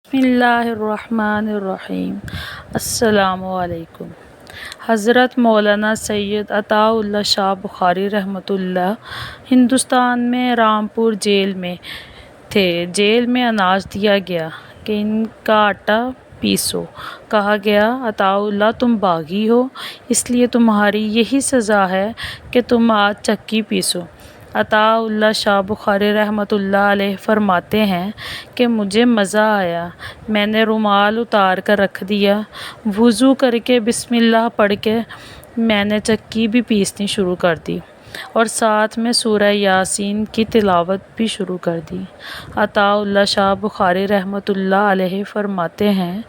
بسم اللہ الرحمن الرحیم۔ السلام علیکم۔ حضرت مولانا سید عطا اللہ شاہ بخاری رحمۃ اللہ ہندوستان میں رامپور جیل میں تھے۔ جیل میں اناج دیا گیا کہ ان کا آٹا پیسو۔ کہا گیا عطا اللہ تم باغی ہو، اس لیے تمہاری یہی سزا ہے کہ تم آج چکی پیسو۔ عطا اللہ شاہ بخاری رحمۃ اللہ علیہ فرماتے ہیں کہ مجھے مزہ آیا، میں نے رومال اتار کر رکھ دیا، وضو کر کے بسم اللہ پڑھ کے میں نے چکی بھی پیسنی شروع کر دی اور ساتھ میں سورہ یاسین کی تلاوت بھی شروع کر دی۔ عطا اللہ شاہ بخاری رحمۃ اللہ علیہ فرماتے ہیں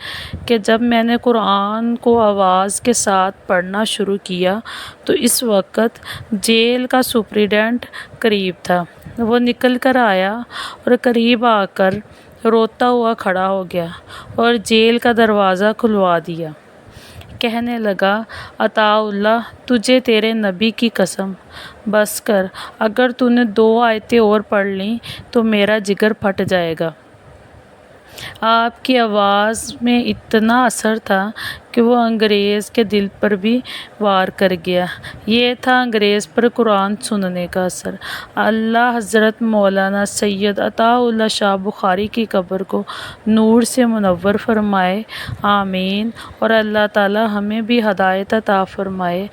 کہ جب میں نے قرآن کو آواز کے ساتھ پڑھنا شروع کیا تو اس وقت جیل کا سپرنٹینڈنٹ قریب تھا۔ وہ نکل کر آیا اور قریب آ کر روتا ہوا کھڑا ہو گیا اور جیل کا دروازہ کھلوا دیا۔ کہنے لگا عطا اللہ تجھے تیرے نبی کی قسم، بس کر، اگر تو نے 2 آیتیں اور پڑھ لیں تو میرا جگر پھٹ جائے گا۔ آپ کی آواز میں اتنا اثر تھا کہ وہ انگریز کے دل پر بھی وار کر گیا۔ یہ تھا انگریز پر قرآن سننے کا اثر۔ اللہ حضرت مولانا سید عطا اللہ شاہ بخاری کی قبر کو نور سے منور فرمائے، آمین، اور اللہ تعالی ہمیں بھی ہدایت عطا فرمائے،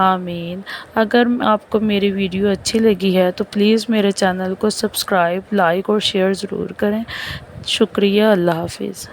آمین۔ اگر آپ کو میری ویڈیو اچھی لگی ہے تو پلیز میرے چینل کو سبسکرائب، لائک اور شیئر ضرور کریں۔ شکریہ، اللہ حافظ۔